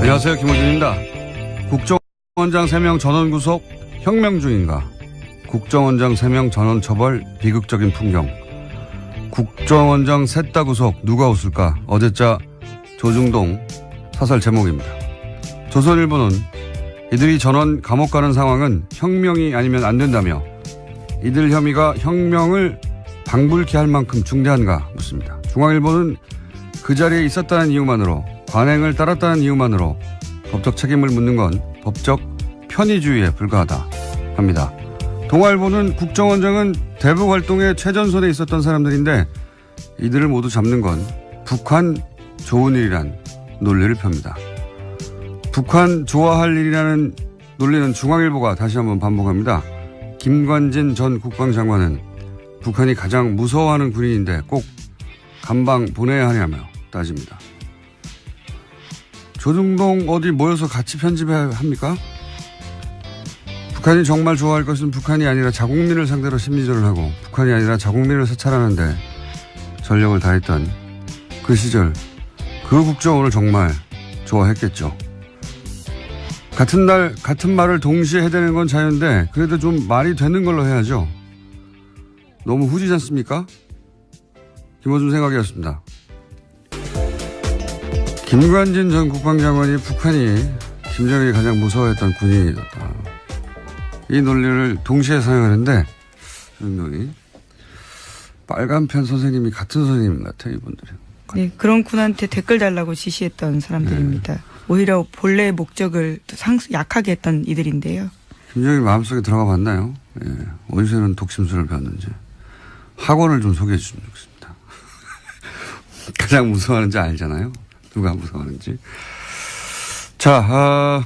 안녕하세요. 김호준입니다. 국정원장 3명 전원 구속 혁명 중인가? 국정원장 3명 전원 처벌 비극적인 풍경. 국정원장 셋 다 구속 누가 웃을까? 어제자 조중동 사설 제목입니다. 조선일보는 이들이 전원 감옥 가는 상황은 혁명이 아니면 안 된다며 이들 혐의가 혁명을 방불케 할 만큼 중대한가 묻습니다. 중앙일보는 그 자리에 있었다는 이유만으로 관행을 따랐다는 이유만으로 법적 책임을 묻는 건 법적 편의주의에 불과하다 합니다. 동아일보는 국정원장은 대북 활동에 최전선에 있었던 사람들인데 이들을 모두 잡는 건 북한 좋은 일이란 논리를 펴니다. 북한 좋아할 일이라는 논리는 중앙일보가 다시 한번 반복합니다. 김관진 전 국방장관은 북한이 가장 무서워하는 군인인데 꼭 감방 보내야 하냐며 따집니다. 조중동 어디 모여서 같이 편집해야 합니까? 북한이 정말 좋아할 것은 북한이 아니라 자국민을 상대로 심리전을 하고 북한이 아니라 자국민을 사찰하는데 전력을 다했던 그 시절 그 국정원을 정말 좋아했겠죠. 같은 날 같은 말을 동시에 해대는 건 자유인데 그래도 좀 말이 되는 걸로 해야죠. 너무 후지지 않습니까? 김호준 생각이었습니다. 김관진 전 국방장관이 북한이 김정일이 가장 무서워했던 군인이었다. 이 논리를 동시에 사용하는데 조중동이 빨간펜 선생님이 같은 선생님 같아요. 이분들이. 네, 그런 군한테 댓글 달라고 지시했던 사람들입니다. 네. 오히려 본래의 목적을 약하게 했던 이들인데요. 김정일 마음속에 들어가 봤나요? 예. 어디서는 독심술을 배웠는지. 학원을 좀 소개해 주시면 좋겠습니다. 가장 무서워하는지 알잖아요. 누가 무서워하는지. 자,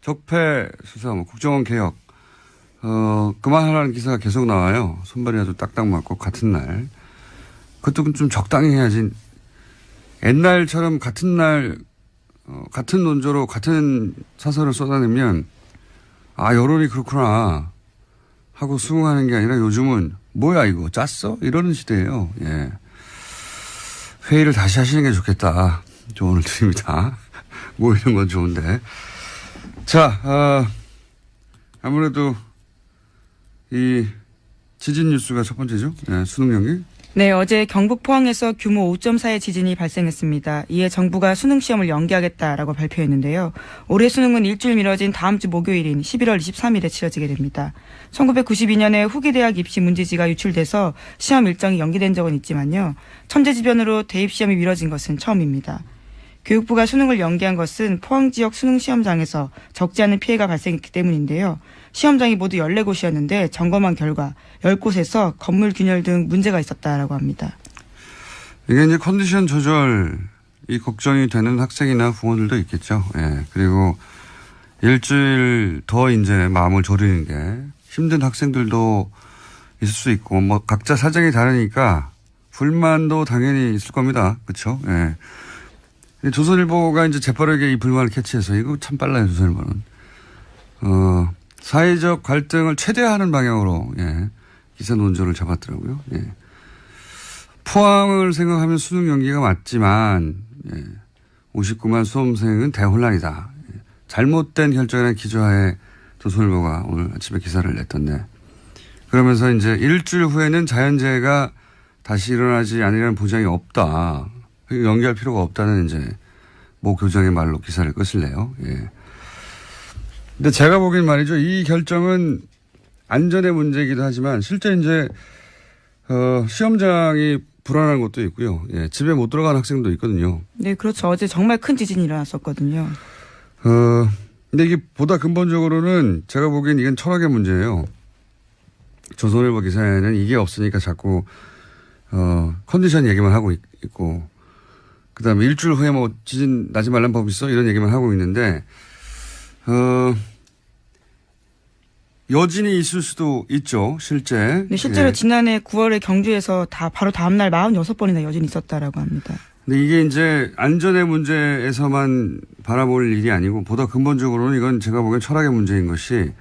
적폐 수사, 국정원 개혁. 그만하라는 기사가 계속 나와요. 손발이 아주 딱딱 맞고 같은 날. 그것도 좀 적당히 해야지. 옛날처럼 같은 날, 같은 논조로 같은 사설을 쏟아내면 여론이 그렇구나 하고 수긍하는 게 아니라 요즘은 뭐야 이거 짰어? 이러는 시대예요. 예. 회의를 다시 하시는 게 좋겠다. 조언을 드립니다. 모이는 건 좋은데. 자, 아무래도 이 지진 뉴스가 첫 번째죠. 네, 수능 연기. 네, 어제 경북 포항에서 규모 5.4의 지진이 발생했습니다. 이에 정부가 수능 시험을 연기하겠다라고 발표했는데요. 올해 수능은 일주일 미뤄진 다음 주 목요일인 11월 23일에 치러지게 됩니다. 1992년에 후기대학 입시 문제지가 유출돼서 시험 일정이 연기된 적은 있지만요. 천재지변으로 대입시험이 미뤄진 것은 처음입니다. 교육부가 수능을 연기한 것은 포항 지역 수능 시험장에서 적지 않은 피해가 발생했기 때문인데요. 시험장이 모두 14곳이었는데 점검한 결과 10곳에서 건물 균열 등 문제가 있었다라고 합니다. 이게 이제 컨디션 조절이 걱정이 되는 학생이나 부모들도 있겠죠. 예. 그리고 일주일 더 이제 마음을 졸이는 게 힘든 학생들도 있을 수 있고 각자 사정이 다르니까 불만도 당연히 있을 겁니다. 그렇죠? 예. 조선일보가 이제 재빠르게 이 불만을 캐치해서 이거 참 빨라요. 조선일보는. 사회적 갈등을 최대화하는 방향으로 기사 논조를 잡았더라고요. 예. 포항을 생각하면 수능 연기가 맞지만 59만 수험생은 대혼란이다. 잘못된 결정이라는 기조하에 조선일보가 오늘 아침에 기사를 냈던데 그러면서 이제 일주일 후에는 자연재해가 다시 일어나지 않으려는 보장이 없다. 연기할 필요가 없다는 이제 모 교장의 말로 기사를 끝을내요. 예. 근데 제가 보기엔 말이죠. 이 결정은 안전의 문제이기도 하지만 실제 이제 시험장이 불안한 것도 있고요. 예. 집에 못 들어간 학생도 있거든요. 네, 그렇죠. 어제 정말 큰 지진이 일어났었거든요. 근데 이게 보다 근본적으로는 제가 보기엔 이건 철학의 문제예요. 조선일보 기사에는 이게 없으니까 자꾸 컨디션 얘기만 하고 있고 그다음에 일주일 후에 뭐 지진 나지 말란 법 있어? 이런 얘기만 하고 있는데 여진이 있을 수도 있죠, 실제. 네, 실제로 지난해 9월에 경주에서 바로 다음날 46번이나 여진이 있었다라고 합니다. 근데 이게 이제 안전의 문제에서만 바라볼 일이 아니고 보다 근본적으로는 이건 제가 보기엔 철학의 문제인 것이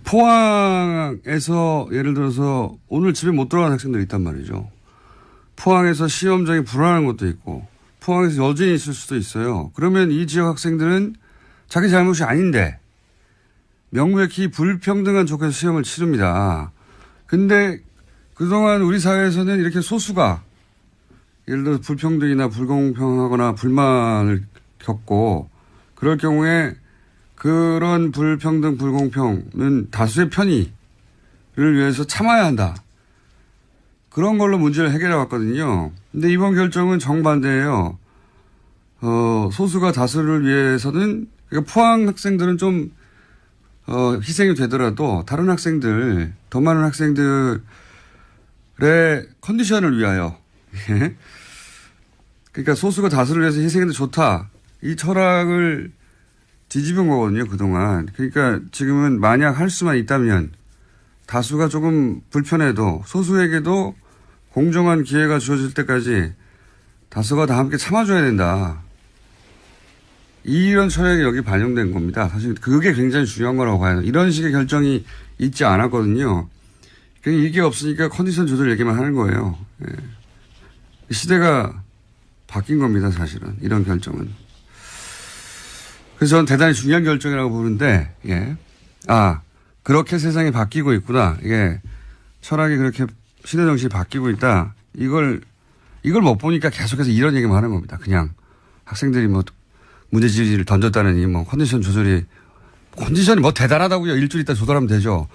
포항에서 예를 들어서 오늘 집에 못 들어간 학생들이 있단 말이죠. 포항에서 시험장이 불안한 것도 있고 포항에서 여전히 있을 수도 있어요. 그러면 이 지역 학생들은 자기 잘못이 아닌데 명백히 불평등한 조건에서 시험을 치릅니다. 근데 그동안 우리 사회에서는 이렇게 소수가 예를 들어 불평등이나 불공평하거나 불만을 겪고 그럴 경우에 그런 불평등, 불공평은 다수의 편의를 위해서 참아야 한다. 그런 걸로 문제를 해결해 왔거든요. 근데 이번 결정은 정반대예요. 소수가 다수를 위해서는 그러니까 포항 학생들은 좀 희생이 되더라도 다른 학생들, 더 많은 학생들의 컨디션을 위하여 그러니까 소수가 다수를 위해서 희생해도 좋다. 이 철학을 뒤집은 거거든요, 그동안. 그러니까 지금은 만약 할 수만 있다면 다수가 조금 불편해도 소수에게도 공정한 기회가 주어질 때까지 다수가 다 함께 참아줘야 된다. 이런 철학이 여기 반영된 겁니다. 사실 그게 굉장히 중요한 거라고 봐요. 이런 식의 결정이 있지 않았거든요. 이게 없으니까 컨디션 조절 얘기만 하는 거예요. 예. 시대가 바뀐 겁니다, 사실은. 이런 결정은. 그래서 저는 대단히 중요한 결정이라고 보는데, 예. 그렇게 세상이 바뀌고 있구나. 이게 철학이 그렇게 시대 정신이 바뀌고 있다. 이걸 못 보니까 계속해서 이런 얘기만 하는 겁니다. 그냥 학생들이 뭐 문제지를 던졌다느니 뭐 컨디션이 뭐 대단하다고요. 일주일 있다 조절하면 되죠.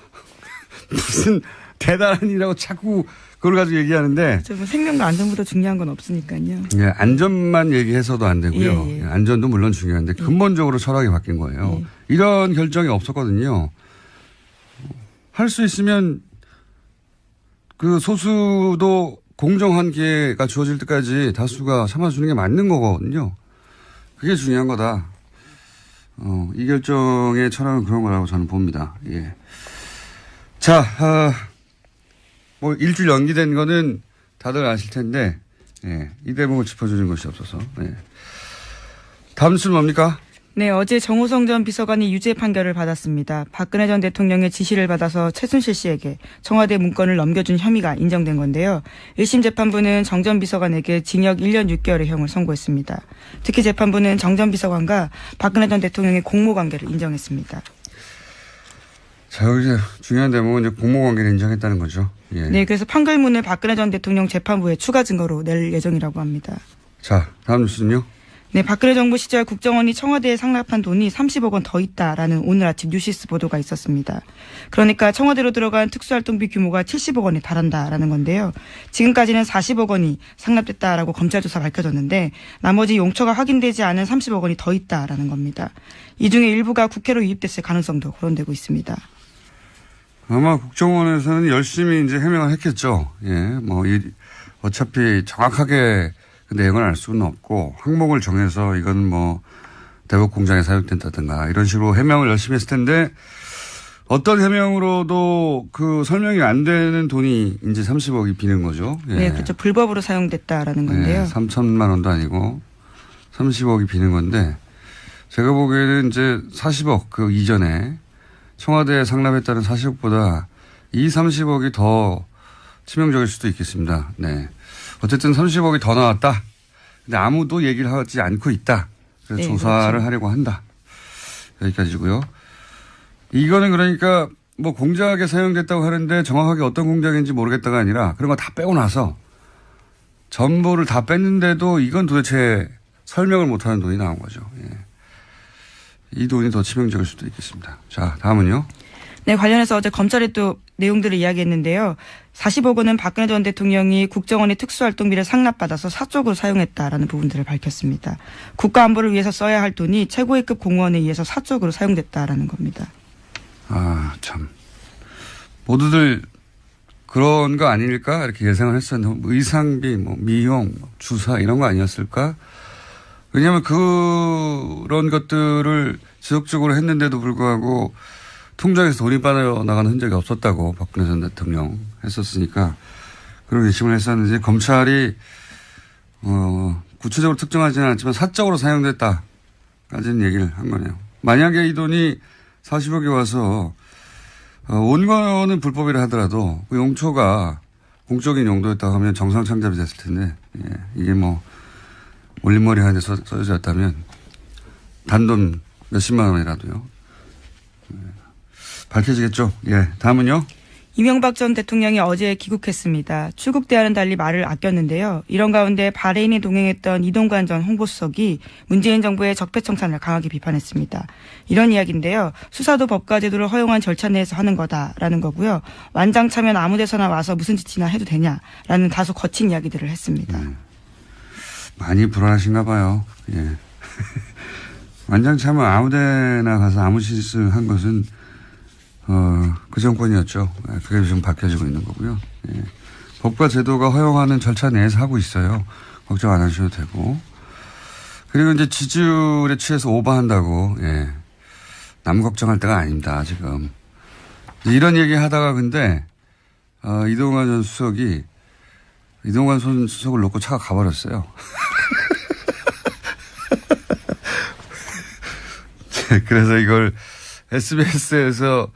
무슨 대단한이라고 자꾸 그걸 가지고 얘기하는데. 뭐 생명과 안전보다 중요한 건 없으니까요. 예, 안전만 얘기해서도 안 되고요. 예. 안전도 물론 중요한데 근본적으로 철학이 바뀐 거예요. 이런 결정이 없었거든요. 할 수 있으면 그 소수도 공정한 기회가 주어질 때까지 다수가 참아주는 게 맞는 거거든요. 그게 중요한 거다. 이 결정의 철학은 그런 거라고 저는 봅니다. 예. 자, 뭐 일주일 연기된 거는 다들 아실 텐데, 예. 이 대목을 짚어주는 것이 없어서. 예. 다음 뉴스는 뭡니까? 네, 어제 정호성 전 비서관이 유죄 판결을 받았습니다. 박근혜 전 대통령의 지시를 받아서 최순실 씨에게 청와대 문건을 넘겨준 혐의가 인정된 건데요. 1심 재판부는 정 전 비서관에게 징역 1년 6개월의 형을 선고했습니다. 특히 재판부는 정 전 비서관과 박근혜 전 대통령의 공모관계를 인정했습니다. 자, 여기 중요한 대목은 이제 공모관계를 인정했다는 거죠. 예. 네, 그래서 판결문을 박근혜 전 대통령 재판부에 추가 증거로 낼 예정이라고 합니다. 자, 다음 뉴스는요? 네, 박근혜 정부 시절 국정원이 청와대에 상납한 돈이 30억 원 더 있다라는 오늘 아침 뉴시스 보도가 있었습니다. 그러니까 청와대로 들어간 특수활동비 규모가 70억 원에 달한다라는 건데요. 지금까지는 40억 원이 상납됐다라고 검찰 조사 밝혀졌는데 나머지 용처가 확인되지 않은 30억 원이 더 있다라는 겁니다. 이 중에 일부가 국회로 유입됐을 가능성도 거론되고 있습니다. 아마 국정원에서는 열심히 이제 해명을 했겠죠. 예, 어차피 정확하게 그 내용을 알 수는 없고 항목을 정해서 이건 뭐 대북 공장에 사용된다든가 이런 식으로 해명을 열심히 했을 텐데 어떤 해명으로도 그 설명이 안 되는 돈이 이제 30억이 비는 거죠. 예. 네, 그렇죠. 불법으로 사용됐다라는 건데요. 3천만 원도 아니고 30억이 비는 건데 제가 보기에는 이제 40억 그 이전에 청와대에 상납했다는 40억보다 이 30억이 더 치명적일 수도 있겠습니다. 네. 어쨌든 30억이 더 나왔다. 근데 아무도 얘기를 하지 않고 있다. 그래서 네, 조사를 그렇죠. 하려고 한다. 여기까지고요. 이거는 그러니까 뭐 공작에 사용됐다고 하는데 정확하게 어떤 공작인지 모르겠다가 아니라 그런 거 다 빼고 나서 전부를 다 뺐는데도 이건 도대체 설명을 못하는 돈이 나온 거죠. 예. 이 돈이 더 치명적일 수도 있겠습니다. 자, 다음은요. 네, 관련해서 어제 검찰이 또 내용들을 이야기했는데요. 40억 원은 박근혜 전 대통령이 국정원의 특수활동비를 상납받아서 사적으로 사용했다라는 부분들을 밝혔습니다. 국가안보를 위해서 써야 할 돈이 최고위급 공무원에 의해서 사적으로 사용됐다라는 겁니다. 아, 참. 모두들 그런 거 아닐까? 이렇게 예상을 했었는데 의상비, 미용, 주사 이런 거 아니었을까? 왜냐하면 그런 것들을 지속적으로 했는데도 불구하고 통장에서 돈이 빠져나가는 흔적이 없었다고 박근혜 전 대통령 했었으니까 그런 의심을 했었는지 검찰이 구체적으로 특정하지는 않지만 사적으로 사용됐다까지는 얘기를 한 거네요. 만약에 이 돈이 40억이 와서 온 거는 불법이라 하더라도 그 용처가 공적인 용도였다고 하면 정상창잡이 됐을 텐데 예, 이게 올림머리 하는데 써졌다면 단돈 몇십만 원이라도요. 밝혀지겠죠. 예, 다음은요. 이명박 전 대통령이 어제 귀국했습니다. 출국 때와는 달리 말을 아꼈는데요. 이런 가운데 바레인에 동행했던 이동관 전 홍보수석이 문재인 정부의 적폐청산을 강하게 비판했습니다. 이런 이야기인데요. 수사도 법과 제도를 허용한 절차 내에서 하는 거다라는 거고요. 완장 차면 아무 데서나 와서 무슨 짓이나 해도 되냐라는 다소 거친 이야기들을 했습니다. 많이 불안하신가 봐요. 예. 완장 차면 아무 데나 가서 아무 짓을 한 것은 그 정권이었죠. 그게 지금 바뀌어지고 있는 거고요. 예. 법과 제도가 허용하는 절차 내에서 하고 있어요. 걱정 안 하셔도 되고. 그리고 이제 지지율에 취해서 오버한다고, 예. 남 걱정할 때가 아닙니다, 지금. 이런 얘기 하다가 근데, 이동관 전 수석이, 이동관 전 수석을 놓고 차가 가버렸어요. 그래서 이걸 SBS에서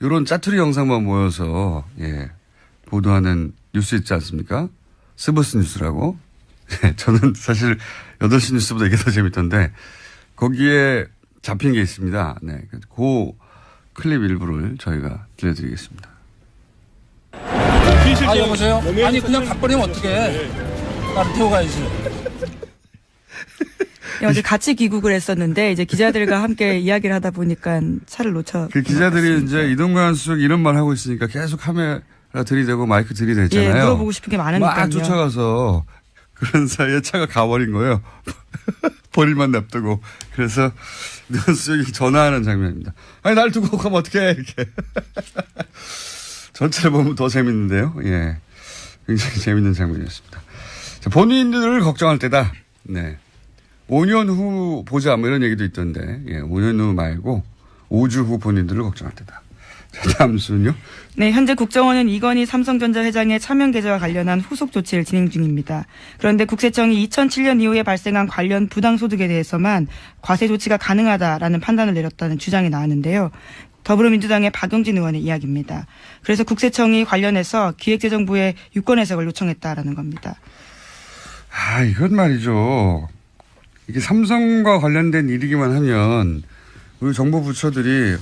이런 짜투리 영상만 모여서, 예, 보도하는 뉴스 있지 않습니까? 스브스 뉴스라고. 예, 저는 사실 8시 뉴스보다 이게 더 재밌던데, 거기에 잡힌 게 있습니다. 네. 그 클립 일부를 저희가 들려드리겠습니다. 여보세요? 아니, 그냥 가버리면 어떡해. 나를 태워가야지. 어제 같이 귀국을 했었는데 이제 기자들과 함께 이야기를 하다 보니까 차를 놓쳐. 그 기자들이 이제 이동관 수석이 이런 말 하고 있으니까 계속 카메라 들이대고 마이크 들이댔잖아요. 예, 물어보고 싶은 게 많으니까요. 막 쫓아가서 그런 사이에 차가 가버린 거예요. 버릴만 냅두고. 그래서 이동관 수석이 전화하는 장면입니다. 아니, 날 두고 가면 어떡해. 이렇게. 전체를 보면 더 재밌는데요. 예. 굉장히 재밌는 장면이었습니다. 자, 본인들을 걱정할 때다. 네. 5년 후 보자, 뭐 이런 얘기도 있던데, 예, 5년 후 말고 5주 후 본인들을 걱정할 때다. 자, 다음 순요. 네, 현재 국정원은 이건희 삼성전자 회장의 차명 계좌와 관련한 후속 조치를 진행 중입니다. 그런데 국세청이 2007년 이후에 발생한 관련 부당소득에 대해서만 과세 조치가 가능하다라는 판단을 내렸다는 주장이 나왔는데요. 더불어민주당의 박용진 의원의 이야기입니다. 그래서 국세청이 관련해서 기획재정부에 유권 해석을 요청했다라는 겁니다. 이건 말이죠. 이게 삼성과 관련된 일이기만 하면 우리 정부 부처들이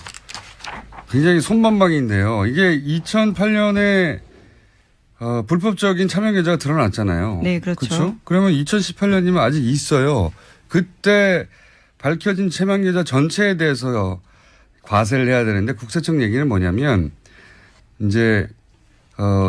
굉장히 손만방인데요. 이게 2008년에 불법적인 차명 계좌가 드러났잖아요. 네, 그렇죠. 그렇죠? 그러면 2018년이면 아직 있어요. 그때 밝혀진 차명 계좌 전체에 대해서 과세를 해야 되는데 국세청 얘기는 뭐냐면 이제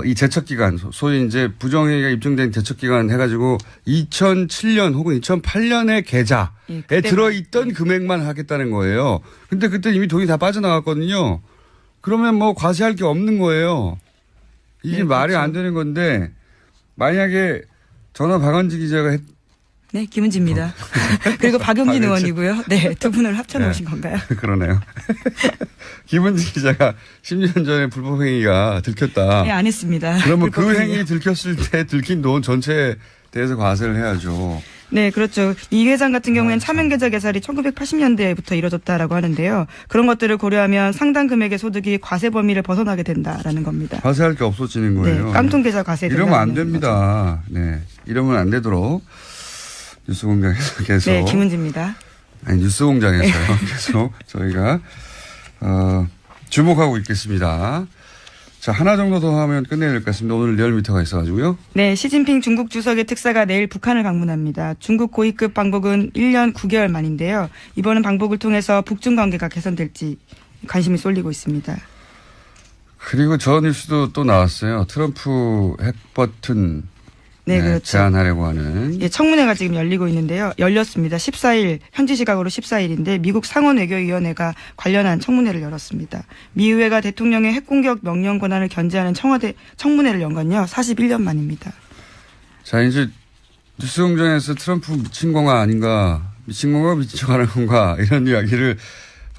이 제척기간, 소위 이제 부정행위가 입증된 제척기간 해가지고 2007년 혹은 2008년의 계좌에 들어있던 금액만 하겠다는 거예요. 근데 그때 이미 돈이 다 빠져나갔거든요. 그러면 뭐 과세할 게 없는 거예요. 이게 네, 말이 그렇죠. 안 되는 건데 만약에 전화 박원지 기자가 네, 김은지입니다. 그리고 박용진 의원이고요. 네, 두 분을 합쳐놓으신 네. 건가요? 그러네요. 김은지 기자가 10년 전에 불법행위가 들켰다. 네, 안 했습니다. 그러면 그 행위 들켰을 때 들킨 돈 전체에 대해서 과세를 해야죠. 네, 그렇죠. 이 회장 같은 경우에는 차명계좌 개설이 1980년대부터 이뤄졌다라고 하는데요. 그런 것들을 고려하면 상당 금액의 소득이 과세 범위를 벗어나게 된다라는 겁니다. 과세할 게 없어지는 거예요. 네, 깡통계좌 과세. 이러면 안 됩니다. 네, 이러면 안 되도록 뉴스공장에서 계속. 네, 김은지입니다. 아니, 뉴스공장에서요. 계속 저희가 주목하고 있겠습니다. 자, 하나 정도 더 하면 끝내야 될 것 같습니다. 오늘 리얼미터가 있어가지고요. 네, 시진핑 중국 주석의 특사가 내일 북한을 방문합니다. 중국 고위급 방북은 1년 9개월 만인데요. 이번은 방북을 통해서 북중 관계가 개선될지 관심이 쏠리고 있습니다. 그리고 저 뉴스도 또 나왔어요. 트럼프 핵버튼 네, 그렇죠. 제안하려고 하는. 예, 청문회가 지금 열리고 있는데요. 열렸습니다. 14일, 현지 시각으로 14일인데 미국 상원외교위원회가 관련한 청문회를 열었습니다. 미 의회가 대통령의 핵공격 명령 권한을 견제하는 청와대 청문회를 연 건요. 41년 만입니다. 자, 이제 뉴스공장에서 트럼프 미친 건가 아닌가, 미친 건가 미친 척하는 건가 이런 이야기를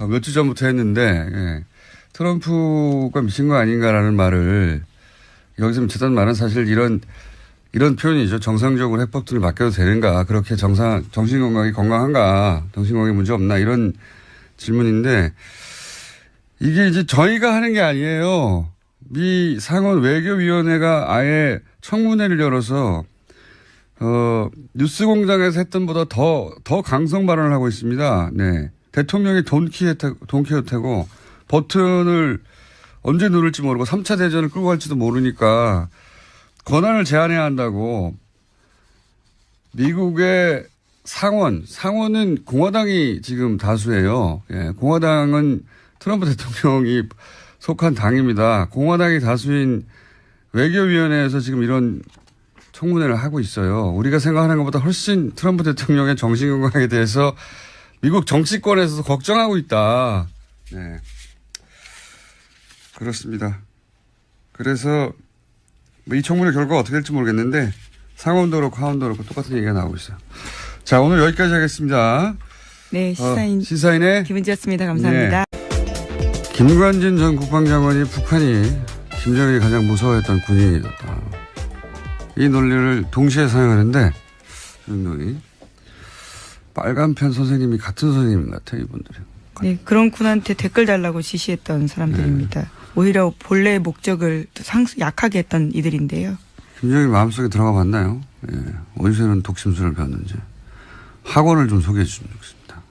몇 주 전부터 했는데, 예. 트럼프가 미친 거 아닌가라는 말을 여기서 미쳤다는 말은 사실 이런 표현이죠. 정상적으로 핵법들을 맡겨도 되는가, 그렇게 정신건강이 건강한가, 정신건강에 문제 없나, 이런 질문인데, 이게 이제 저희가 하는 게 아니에요. 미 상원 외교위원회가 아예 청문회를 열어서 뉴스공장에서 했던 보다 더 강성 발언을 하고 있습니다. 네. 대통령이 돈키호테고 버튼을 언제 누를지 모르고 3차 대전을 끌고 갈지도 모르니까 권한을 제한해야 한다고 미국의 상원은 공화당이 지금 다수예요. 예, 공화당은 트럼프 대통령이 속한 당입니다. 공화당이 다수인 외교위원회에서 지금 이런 청문회를 하고 있어요. 우리가 생각하는 것보다 훨씬 트럼프 대통령의 정신건강에 대해서 미국 정치권에서도 걱정하고 있다. 네. 그렇습니다. 그래서 이 청문회 결과가 어떻게 될지 모르겠는데 상원도 그렇고 하원도 그렇고 똑같은 얘기가 나오고 있어요. 자, 오늘 여기까지 하겠습니다. 네, 시사인의 김은지였습니다. 감사합니다. 김관진 전 국방장관이 북한이 김정일이 가장 무서워했던 군인이었다. 이 논리를 동시에 사용하는데 조중동이 빨간편 선생님이 같은 선생님 같아요. 이분들이. 네, 그런 군한테 댓글 달라고 지시했던 사람들입니다. 네. 오히려 본래의 목적을 약하게 했던 이들인데요. 김정일 마음속에 들어가 봤나요? 예. 어디서 이런 독심술을 배웠는지. 학원을 좀 소개해 주시면 좋겠습니다.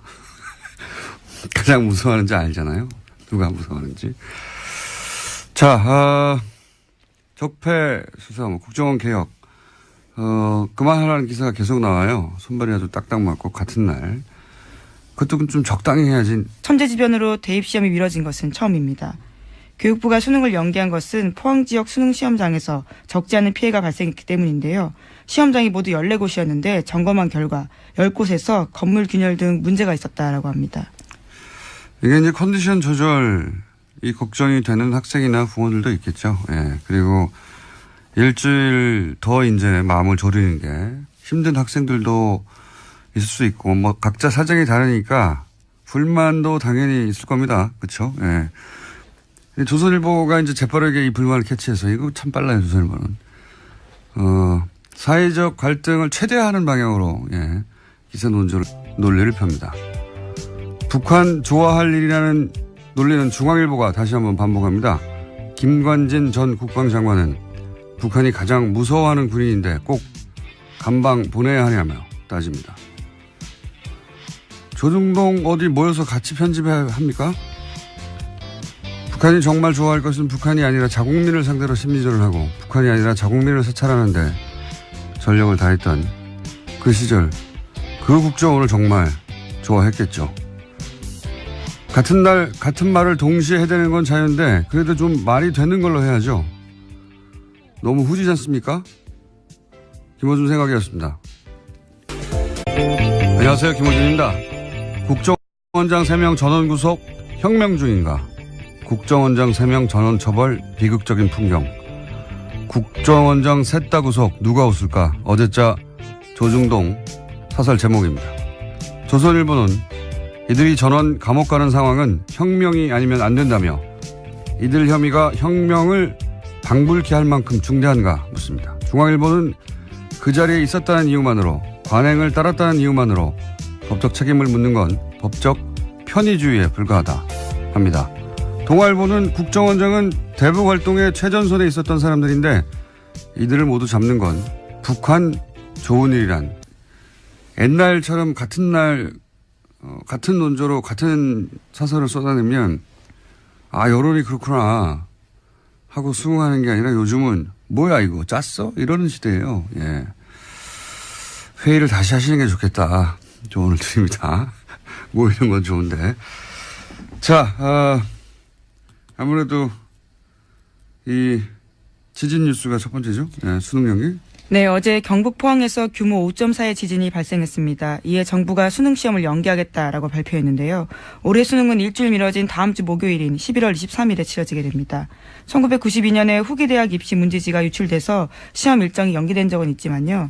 가장 무서워하는지 알잖아요. 누가 무서워하는지. 자, 적폐 수사, 국정원 개혁. 그만하라는 기사가 계속 나와요. 손발이 아주 딱딱 맞고 같은 날. 그것도 좀 적당히 해야지. 천재지변으로 대입시험이 미뤄진 것은 처음입니다. 교육부가 수능을 연기한 것은 포항 지역 수능 시험장에서 적지 않은 피해가 발생했기 때문인데요. 시험장이 모두 14곳이었는데 점검한 결과 10곳에서 건물 균열 등 문제가 있었다라고 합니다. 이게 이제 컨디션 조절이 걱정이 되는 학생이나 부모들도 있겠죠. 예. 그리고 일주일 더 이제 마음을 졸이는 게 힘든 학생들도 있을 수 있고, 뭐 각자 사정이 다르니까 불만도 당연히 있을 겁니다. 그렇죠? 예. 조선일보가 이제 재빠르게 이 불만을 캐치해서 이거 참 빨라요. 조선일보는 사회적 갈등을 최대화하는 방향으로 예, 기사 논리를 펴니다. 북한 좋아할 일이라는 논리는 중앙일보가 다시 한번 반복합니다. 김관진 전 국방장관은 북한이 가장 무서워하는 군인인데 꼭 감방 보내야 하냐며 따집니다. 조중동 어디 모여서 같이 편집합니까? 북한이 정말 좋아할 것은 북한이 아니라 자국민을 상대로 심리전을 하고 북한이 아니라 자국민을 사찰하는데 전력을 다했던 그 시절 그 국정원을 정말 좋아했겠죠. 같은 날 같은 말을 동시에 해대는 건 자유인데 그래도 좀 말이 되는 걸로 해야죠. 너무 후지지 않습니까? 김어준 생각이었습니다. 안녕하세요. 김어준입니다. 국정원장 3명 전원 구속 혁명 중인가? 국정원장 3명 전원 처벌 비극적인 풍경. 국정원장 셋 다 구속 누가 웃을까? 어제자 조중동 사설 제목입니다. 조선일보는 이들이 전원 감옥 가는 상황은 혁명이 아니면 안 된다며 이들 혐의가 혁명을 방불케 할 만큼 중대한가 묻습니다. 중앙일보는 그 자리에 있었다는 이유만으로 관행을 따랐다는 이유만으로 법적 책임을 묻는 건 법적 편의주의에 불과하다 합니다. 동아일보는 국정원장은 대북 활동에 최전선에 있었던 사람들인데 이들을 모두 잡는 건 북한 좋은 일이란 옛날처럼 같은 날 같은 논조로 같은 사설을 쏟아내면 아 여론이 그렇구나 하고 수긍하는 게 아니라 요즘은 뭐야 이거 짰어? 이러는 시대예요. 예. 회의를 다시 하시는 게 좋겠다. 조언을 드립니다. 모이는 건 좋은데. 자, 아무래도 이 지진 뉴스가 첫 번째죠. 네, 수능 연기. 네, 어제 경북 포항에서 규모 5.4의 지진이 발생했습니다. 이에 정부가 수능 시험을 연기하겠다라고 발표했는데요. 올해 수능은 일주일 미뤄진 다음 주 목요일인 11월 23일에 치러지게 됩니다. 1992년에 후기대학 입시 문제지가 유출돼서 시험 일정이 연기된 적은 있지만요.